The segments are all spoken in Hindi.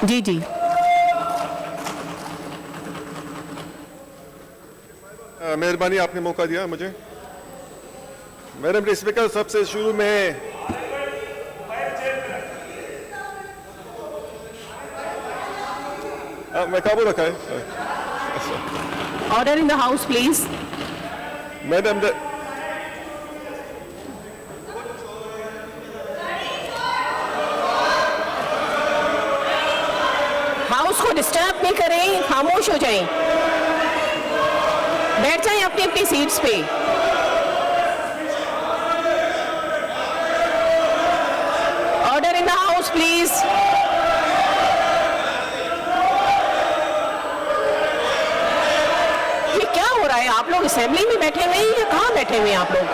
जी जी मेहरबानी, आपने मौका दिया मुझे। मैडम स्पीकर, सबसे शुरू में मैं काबू रखा है। Order in the house please. Madam house को डिस्टर्ब नहीं करें, खामोश हो जाएं, बैठ जाएं अपनी अपनी सीट्स पे। Order in the house please. ये क्या हो रहा है? आप लोग असेंबली में बैठे हुए हैं या कहाँ बैठे हुए हैं आप लोग?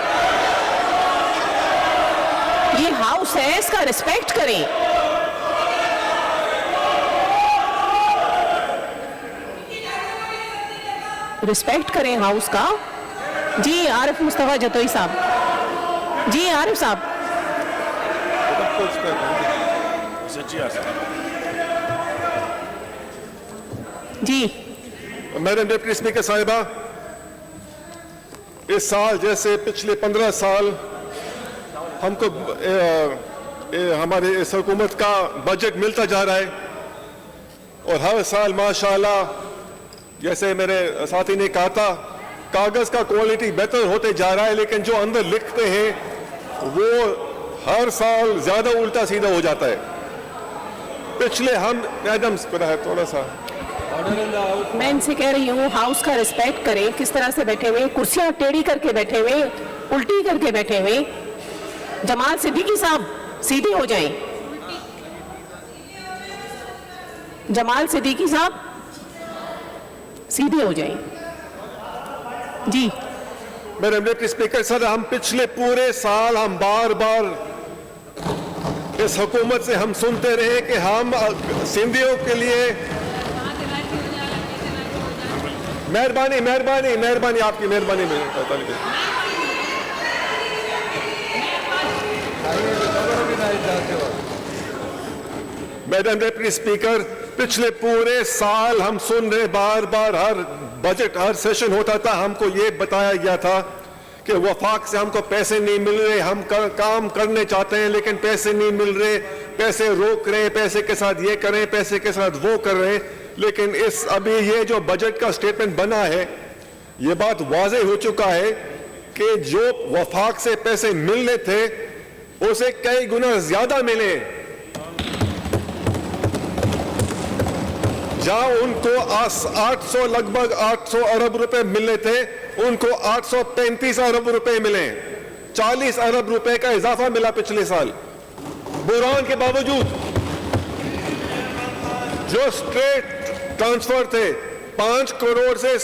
ये हाउस है, इसका रिस्पेक्ट करें। रिस्पेक्ट करें हाउस का। जी आरिफ मुस्तफा जतोई साहब। जी आरिफ साहब। जी मैडम डिप्टी स्पीकर साहिबा, इस साल जैसे पिछले 15 साल हमको हमारे इस हुकूमत का बजट मिलता जा रहा है और हर साल माशाल्लाह, जैसे मेरे साथी ने कहा था, कागज का क्वालिटी बेहतर होते जा रहा है, लेकिन जो अंदर लिखते हैं वो हर साल ज्यादा उल्टा सीधा हो जाता है। पिछले हम मैडम है थोड़ा सा मैं इनसे कह रही हूँ हाउस का रिस्पेक्ट करें। किस तरह से बैठे हुए, कुर्सियां टेढ़ी करके बैठे हुए, उल्टी करके बैठे हुए। जमाल सिद्दीकी साहब सीधे हो जाएं। जमाल सिद्दीकी साहब सीधे हो जाएं। जी मैडम डिप्टी स्पीकर सर, हम पिछले पूरे साल हम बार बार इस हुकूमत से हम सुनते रहे कि हम सिंधियों के लिए मेहरबानी मेहरबानी मेहरबानी आपकी मेहरबानी मैडम डिप्टी स्पीकर, पिछले पूरे साल हम सुन रहे, बार बार हर बजट हर सेशन होता था, हमको ये बताया गया था कि वफाक से हमको पैसे नहीं मिल रहे, हम काम करने चाहते हैं लेकिन पैसे नहीं मिल रहे, पैसे रोक रहे, पैसे के साथ ये करें, पैसे के साथ वो कर रहे हैं। लेकिन इस अभी ये जो बजट का स्टेटमेंट बना है, ये बात वाज़ेह हो चुका है कि जो वफाक से पैसे मिलने थे उसे कई गुना ज्यादा मिले। जहां उनको 800 लगभग 800 अरब रुपए मिलने थे, उनको 835 अरब रुपए मिले। 40 अरब रुपए का इजाफा मिला पिछले साल। बुरहान के बावजूद जो स्ट्रेट ट्रांसफर थे 5 करोड़ से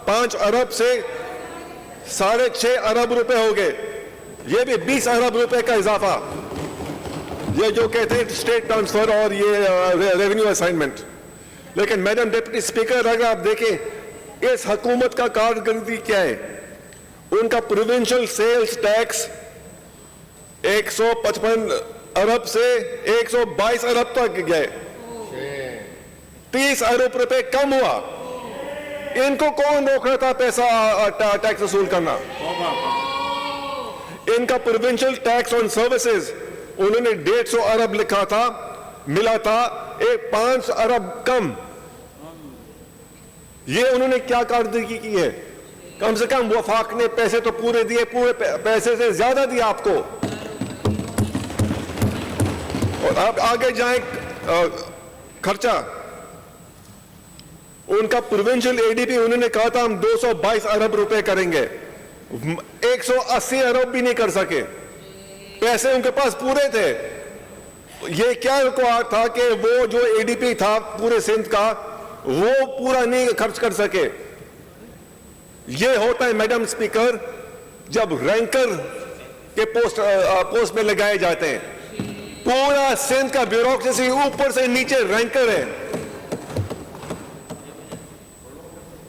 5 अरब से 6.5 अरब रुपए हो गए। ये भी 20 अरब रुपए का इजाफा, ये जो कहते हैं स्टेट ट्रांसफर और ये रेवेन्यू असाइनमेंट। लेकिन मैडम डिप्टी स्पीकर, अगर आप देखें इस हुकूमत का कारकर्दगी क्या है, उनका प्रोविंशियल सेल्स टैक्स 155 अरब से 122 अरब तक गए, 30 अरब रुपए कम हुआ। इनको कौन रोक रहा था पैसा टैक्स वसूल करना? इनका प्रोविंशियल टैक्स ऑन सर्विसेज उन्होंने 150 अरब लिखा था, मिला था 5 अरब कम। ये उन्होंने क्या कारकर्दगी की है? कम से कम वफाक ने पैसे तो पूरे दिए, पूरे पैसे से ज्यादा दिया आपको। और आप आगे जाएं, खर्चा उनका प्रोविंशियल एडीपी उन्होंने कहा था हम 222 अरब रुपए करेंगे, 180 अरब भी नहीं कर सके। पैसे उनके पास पूरे थे। ये क्या रिकॉर्ड था कि वो जो एडीपी था पूरे सिंध का वो पूरा नहीं खर्च कर सके। ये होता है मैडम स्पीकर जब रैंकर के पोस्ट में लगाए जाते हैं। पूरा सिंध का ब्यूरोक्रेसी ऊपर से नीचे रैंकर है,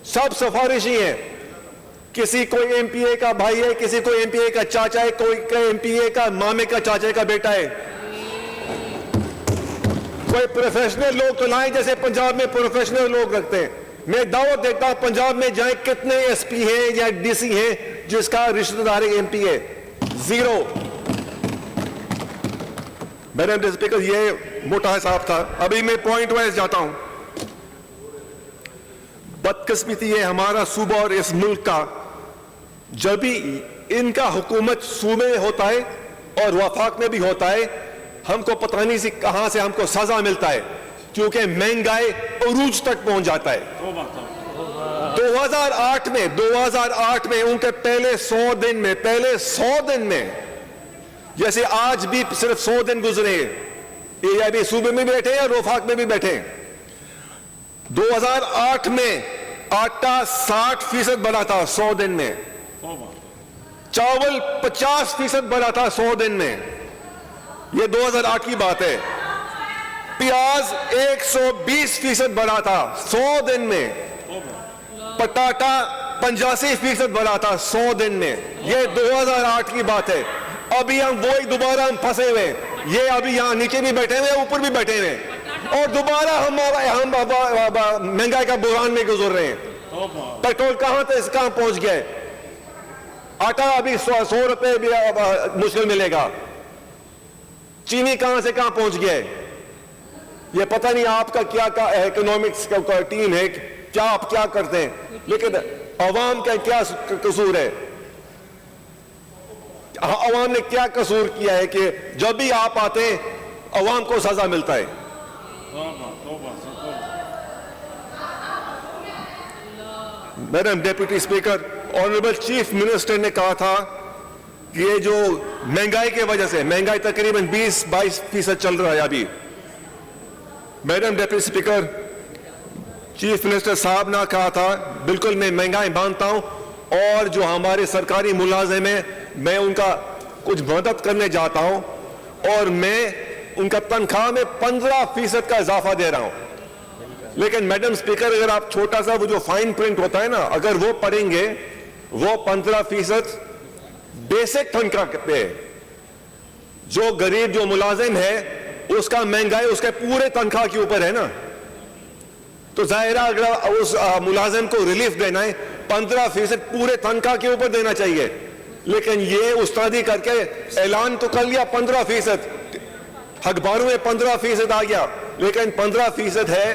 सब सिफारिशी है। किसी कोई एमपीए का भाई है, किसी को एमपीए का चाचा है, कोई एमपीए का मामे का चाचा का बेटा है। कोई प्रोफेशनल लोग तो लाएं जैसे पंजाब में प्रोफेशनल लोग रखते हैं। मैं दावत देता हूं पंजाब में जाए कितने एसपी हैं या डीसी हैं जिसका रिश्तेदार एमपी है? जीरो। मैडम स्पीकर, ये मोटा हिसाब था। अभी मैं पॉइंट वाइज जाता हूं। बदकिस्मती है हमारा सूबा और इस मुल्क का, जब भी इनका हुकूमत सूबे में होता है और वफाक में भी होता है, हमको पता नहीं कहां से हमको सजा मिलता है, क्योंकि महंगाई उरूज तक पहुंच जाता है। 2008 में उनके पहले 100 दिन में जैसे आज भी सिर्फ 100 दिन गुजरे, ये अभी सूबे में बैठे हैं और वफाक में भी बैठे हैं। 2008 में आटा 60% बढ़ा था 100 दिन में, चावल 50% बढ़ा था 100 दिन में, ये 2008 की बात है। प्याज 120% बढ़ा था 100 दिन में, पटाटा 85% बढ़ा था 100 दिन में, ये 2008 की बात है। अभी हम वही दोबारा हम फंसे हुए, ये अभी यहां नीचे भी बैठे हुए, ऊपर भी बैठे हुए, और दोबारा हम महंगाई का बुरहान में गुजर रहे हैं। पेट्रोल कहां पहुंच गए, आटा अभी 100 रुपए भी मुश्किल मिलेगा, चीनी कहां से कहां पहुंच गए। ये पता नहीं आपका क्या इकोनॉमिक्स का टीम है, क्या आप क्या करते हैं, लेकिन अवाम का क्या कसूर है? अवाम ने क्या कसूर किया है कि जब भी आप आते हैं अवाम को सजा मिलता है? Madam deputy speaker, honourable chief minister ने कहा था कि ये जो महंगाई की वजह से, महंगाई तकरीबन 20-22% चल रहा है अभी। Madam deputy speaker, chief minister साहब ने कहा था, बिल्कुल मैं महंगाई मानता हूं, और जो हमारे सरकारी मुलाजिम हैं मैं उनका कुछ मदद करने जाता हूं, और मैं उनका तनख्वाह में 15% का इजाफा दे रहा हूं। लेकिन मैडम स्पीकर, अगर आप छोटा सा वो जो फाइन प्रिंट होता है ना, अगर वो पढ़ेंगे, वो 15% बेसिक तनख्वाह पे, जो गरीब जो मुलाजिम है उसका महंगाई उसके पूरे तनख्वाह के ऊपर है ना, तो जाहिर है अगर उस मुलाजिम को रिलीफ देना है 15% पूरे तनख्वाह के ऊपर देना चाहिए। लेकिन ये उस्तादी करके ऐलान तो कर लिया 15%, अखबारों में 15% आ गया, लेकिन 15% है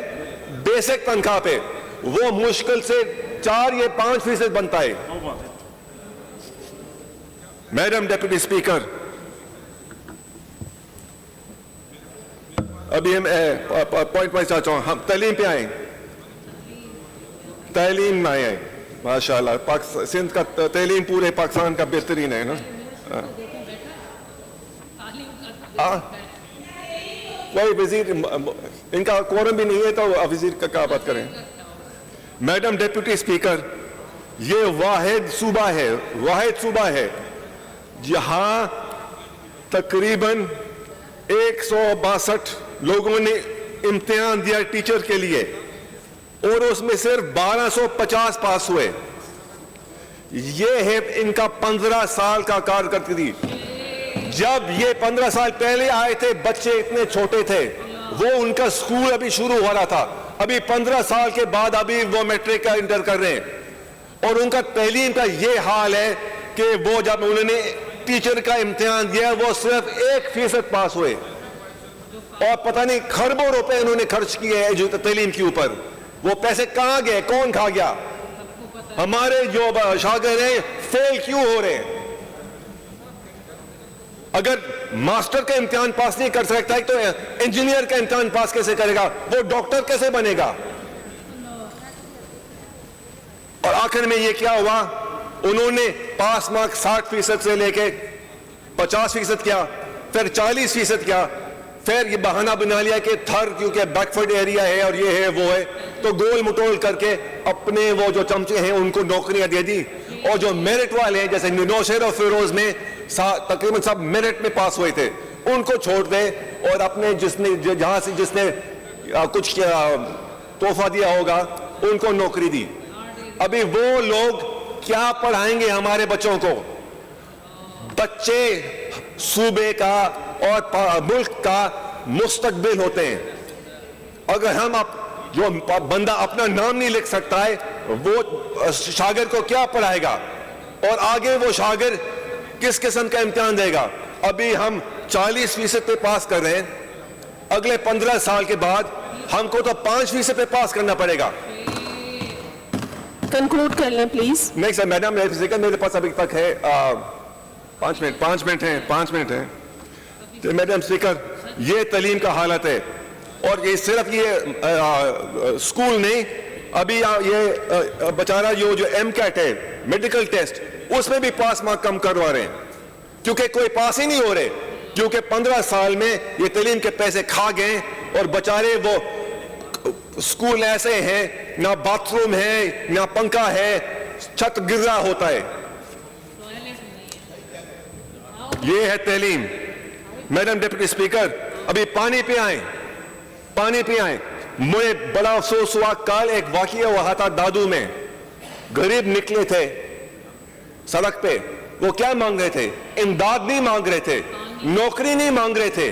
बेसिक तनख्वाह पे, वो मुश्किल से 4 या 5% बनता है। मैडम डेप्यूटी स्पीकर, अभी हम पॉइंट वाइज चाहता हूं, हम तालीम पे आए, तालीम में आए, माशाल्लाह सिंध का तालीम पूरे पाकिस्तान का बेहतरीन है ना। कोई वजीर, इनका कोरम भी नहीं है तो वजीर का क्या बात करें। मैडम डेप्यूटी स्पीकर, ये वाहिद सूबा है जहां तकरीबन 162 लोगों ने इम्तिहान दिया टीचर के लिए, और उसमें सिर्फ 1250 पास हुए। ये है इनका 15 साल का कारकर्दगी। जब ये 15 साल पहले आए थे, बच्चे इतने छोटे थे, वो उनका स्कूल अभी शुरू हो रहा था। अभी 15 साल के बाद अभी वो मैट्रिक का इंटर कर रहे हैं, और उनका तालीम का ये हाल है कि वो जब उन्होंने टीचर का इम्तिहान दिया, वो सिर्फ 1% पास हुए, और पता नहीं खरबों रुपए उन्होंने खर्च किए हैं तालीम के ऊपर। वो पैसे कहां गए, कौन खा गया? हमारे जो शागिर्द हैं फेल क्यों हो रहे हैं? अगर मास्टर का इम्तिहान पास नहीं कर सकता है तो इंजीनियर का इम्तिहान पास कैसे करेगा? वो डॉक्टर कैसे बनेगा? और आखिर में ये क्या हुआ, उन्होंने पास मार्क 60% से लेके 50% किया, फिर 40% किया, फिर ये बहाना बना लिया कि थर क्योंकि बैकवर्ड एरिया है और ये है वो है, तो गोल मटोल करके अपने वो जो चमचे हैं उनको नौकरियां दे दी, और जो मेरिट वाले हैं जैसे नौशेर और फिरोज में तकरीबन सब मेरिट में पास हुए थे, उनको छोड़ दे, और अपने जहां से जिसने कुछ तोहफा दिया होगा उनको नौकरी दी। अभी वो लोग क्या पढ़ाएंगे हमारे बच्चों को? बच्चे सूबे का और मुल्क का मुस्तकबिल होते हैं। अगर हम जो बंदा अपना नाम नहीं लिख सकता है वो शागिर्द को क्या पढ़ाएगा, और आगे वो शागिर्द किस किस्म का इम्तिहान देगा। अभी हम 40% पे पास कर रहे हैं, अगले 15 साल के बाद हमको तो 5% पे पास करना पड़ेगा। कंक्लूड कर लें प्लीज। नेक्स्ट मैडम, मेरे पास अभी तक है 5 मिनट है। तो मैडम स्पीकर, ये तालीम का हालत है, और ये सिर्फ ये स्कूल नहीं, अभी ये बेचारा जो MCAT है मेडिकल टेस्ट, उसमें भी पास मार्क कम करवा रहे हैं, क्योंकि कोई पास ही नहीं हो रहे, क्योंकि 15 साल में ये तालीम के पैसे खा गए, और बेचारे वो स्कूल ऐसे हैं, ना बाथरूम है ना पंखा है, छत गिर रहा होता है। ये है तालीम। मैडम डिप्टी स्पीकर, अभी पानी पे आए। मुझे बड़ा अफसोस हुआ, कल एक वाकया हुआ था दादू में, गरीब निकले थे सड़क पे, वो क्या मांग रहे थे? इमदाद नहीं मांग रहे थे, नौकरी नहीं मांग रहे थे,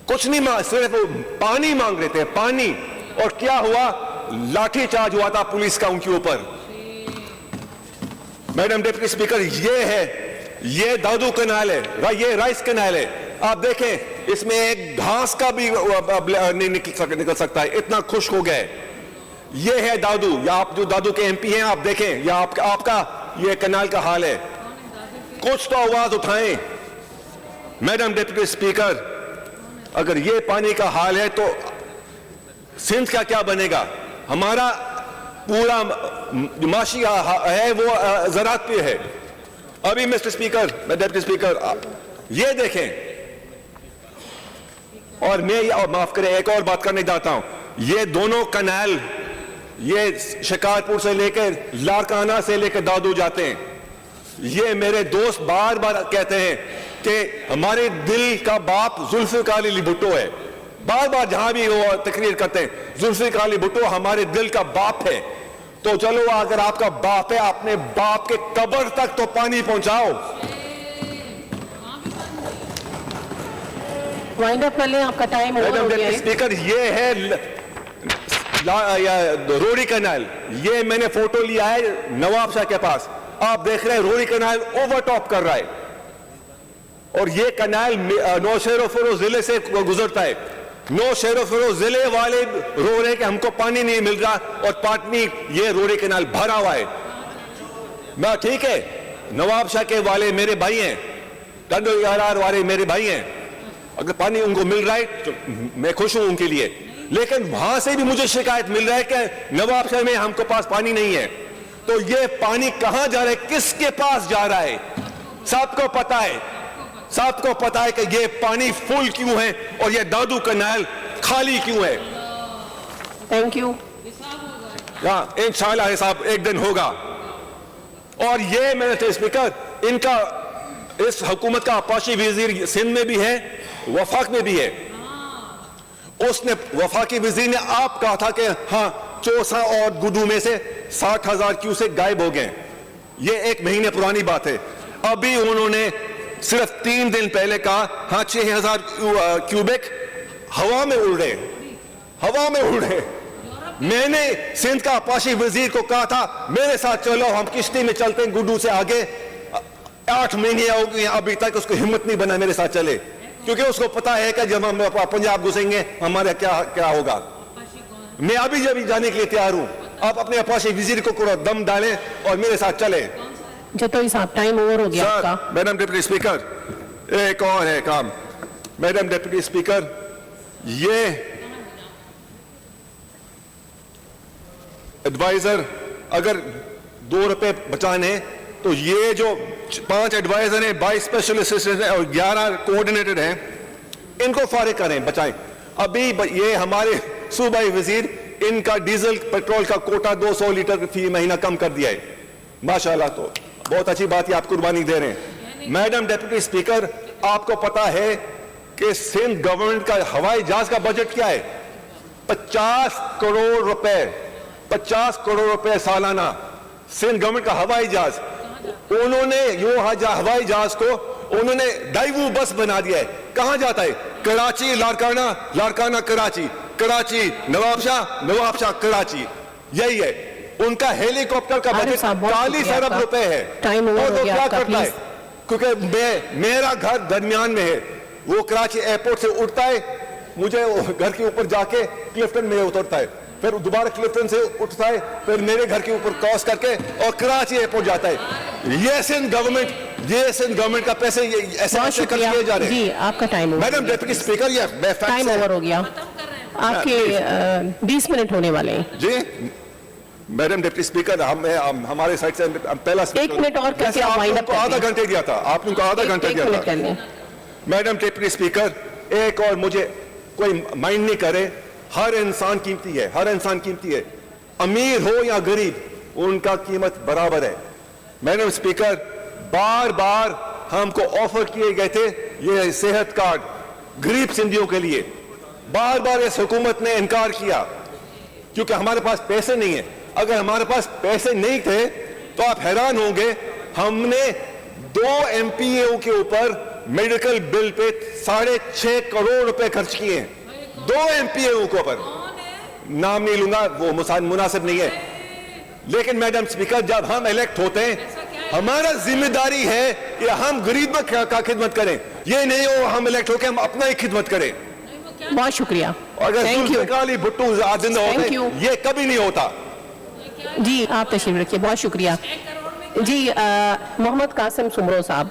कुछ नहीं मांग, सिर्फ पानी मांग रहे थे, पानी। और क्या हुआ? लाठी चार्ज हुआ था पुलिस का उनके ऊपर। मैडम डिप्टी स्पीकर, ये दादू कनाल है, ये राइस कनाल है। आप देखें, इसमें एक घास का भी नहीं निकल सकता है, इतना खुश्क हो गया। ये है दादू, या आप जो दादू के MP हैं, आप देखें, या आपका ये कनाल का हाल है। कुछ तो आवाज उठाएं। मैडम डिप्टी स्पीकर, अगर ये पानी का हाल है तो सिंध का क्या बनेगा? हमारा पूरा माशी है वो ज़राअत पे है। अभी मिस्टर स्पीकर, डिप्टी स्पीकर, ये देखें, और मैं माफ करें, एक और बात करने जाता हूं, ये दोनों कनाल, ये शिकारपुर से लेकर लारकाना से लेकर दादू जाते हैं। ये मेरे दोस्त बार बार कहते हैं कि हमारे दिल का बाप जुल्फिकार अली भुट्टो है, बार बार जहां भी वो तकरीर करते हैं, जुल्फिकार अली भुट्टो हमारे दिल का बाप है। तो चलो, अगर आपका बाप है, अपने बाप के कब्र तक तो पानी पहुंचाओ। वाइंड अप कर लें, आपका टाइम ओवर हो गया है। स्पीकर, ये है रोड़ी कनाल, ये मैंने फोटो लिया है नवाब शाह के पास। आप देख रहे हैं रोड़ी कनाल ओवरटॉप कर रहा है, और ये कनाल नौशेरो जिले से गुजरता है। नौशेरो जिले वाले रो रहे कि हमको पानी नहीं मिल रहा, और पाटनी ये रोड़ी कनाल भरा हुआ है। मैं ठीक है, नवाब शाह के वाले मेरे भाई हैं, टंडो यार वाले मेरे भाई हैं, अगर पानी उनको मिल रहा है तो मैं खुश हूं उनके लिए। लेकिन वहां से भी मुझे शिकायत मिल रहा है कि नवाब शाह में हमको पास पानी नहीं है। तो ये पानी कहां जा रहा है, किसके पास जा रहा है? सबको पता है, सबको पता है कि ये पानी फुल क्यों है और ये दादू कनाल खाली क्यों है। Thank you. इंशाल्लाह हिसाब एक दिन होगा। और ये मैंने स्पीकर, इनका इस हुकूमत का आपाशी वजीर सिंध में भी है, वफाक में भी है। उसने वफाकी वजीर ने आप कहा था कि हाँ, चौसा और गुडू में से 60,000 क्यूसेक गायब हो गए। ये 1 महीने पुरानी बात है। अभी उन्होंने सिर्फ 3 दिन पहले कहा हाँ 6,000 क्यूबिक हवा में उड़ रहे, हवा में उड़ रहे। मैंने सिंध का आपाशी वजीर को कहा था मेरे साथ चलो, हम किश्ती में चलते हैं गुडू से आगे। 8 महीने हो गए, अभी तक उसको हिम्मत नहीं बना मेरे साथ चले, क्योंकि उसको पता है कि जब हम पंजाब घुसेंगे हमारा क्या होगा। मैं अभी जब जाने के लिए तैयार हूं, आप अपने आपाशी वजीर को दम डालें और मेरे साथ चले। जतोई साहब, टाइम ओवर हो गया आपका। मैडम डिप्टी स्पीकर, एक और है काम। मैडम डिप्टी स्पीकर, ये एडवाइजर अगर 2 रुपए बचाने, तो ये जो 5 एडवाइजर हैं, 22 स्पेशल असिस्टेंट हैं और 11 कोऑर्डिनेटेड हैं, इनको फारिग करें, बचाएं। अभी ये हमारे सूबाई वजीर, इनका डीजल पेट्रोल का कोटा 200 लीटर फी महीना कम कर दिया है, माशाल्लाह। तो बहुत अच्छी बात है, आप कुर्बानी दे रहे हैं। मैडम डिप्टी स्पीकर, आपको पता है कि सिंध गवर्नमेंट का हवाई जहाज का बजट क्या है? 50 करोड़ रुपए, 50 करोड़ रुपए सालाना सिंध गवर्नमेंट का हवाई जहाज। उन्होंने हवाई जहाज को उन्होंने डाइवू बस बना दिया है। कहां जाता है? कराची लारकाना, लारकाना कराची। कराची, नवाब शाह कराची, यही है उनका हेलीकॉप्टर का आरिफ बजट साहब, बहुत 40 शुक्रिया अरब आपका। रुपए है। टाइम ओवर और हो वो गया क्या आपका, करता है, क्योंकि मेरा घर दरमियान में है, वो कराची एयरपोर्ट से उठता है, मुझे घर के ऊपर जाके क्लिफ्टन में उतरता है, फिर दोबारा क्लिफ्टन से उठता है, फिर मेरे घर के ऊपर क्रॉस करके और कराची एयरपोर्ट जाता है। ये सिंध गवर्नमेंट का पैसे ऐसे बहुत ऐसे खर्च शुक्रिया किए जा रहे हैं। जी, आपका time over. Madam deputy speaker, ये टाइम ओवर हो गया आपके 20 मिनट होने वाले हैं। जी मैडम डिप्टी स्पीकर, हमारे साइड से हम पहला एक मिनट और करके आप वाइंड अप आधा घंटे दिया था, आपने उनको आधा घंटा एक दिया मिनट था। कर लें। मैडम डिप्टी स्पीकर, एक और मुझे कोई माइंड नहीं करे, हर इंसान कीमती है, हर इंसान कीमती है, अमीर हो या गरीब, उनका कीमत बराबर है। मैडम स्पीकर, बार बार हमको ऑफर किए गए थे ये सेहत कार्ड गरीब सिंधियों के लिए, बार बार इस हुकूमत ने इनकार किया क्योंकि हमारे पास पैसे नहीं है। अगर हमारे पास पैसे नहीं थे तो आप हैरान होंगे, हमने 2 MPO के ऊपर मेडिकल बिल पे 6.5 करोड़ रुपए खर्च किए हैं। 2 MPO के ऊपर, नाम नहीं लूंगा, वो मुनासिब नहीं है। लेकिन मैडम स्पीकर, जब हम इलेक्ट होते हैं, हमारा जिम्मेदारी है कि हम गरीब का खिदमत करें, ये नहीं हो हम इलेक्ट होकर हम अपना ही खिदमत करें। बहुत शुक्रिया, अगर थैंक यू जुल्फ़िकार भुट्टो जिंदा Thank होते, you. ये कभी नहीं होता। जी। आप तशरीफ रखिए, बहुत शुक्रिया जी। मोहम्मद कासिम सुमरो साहब।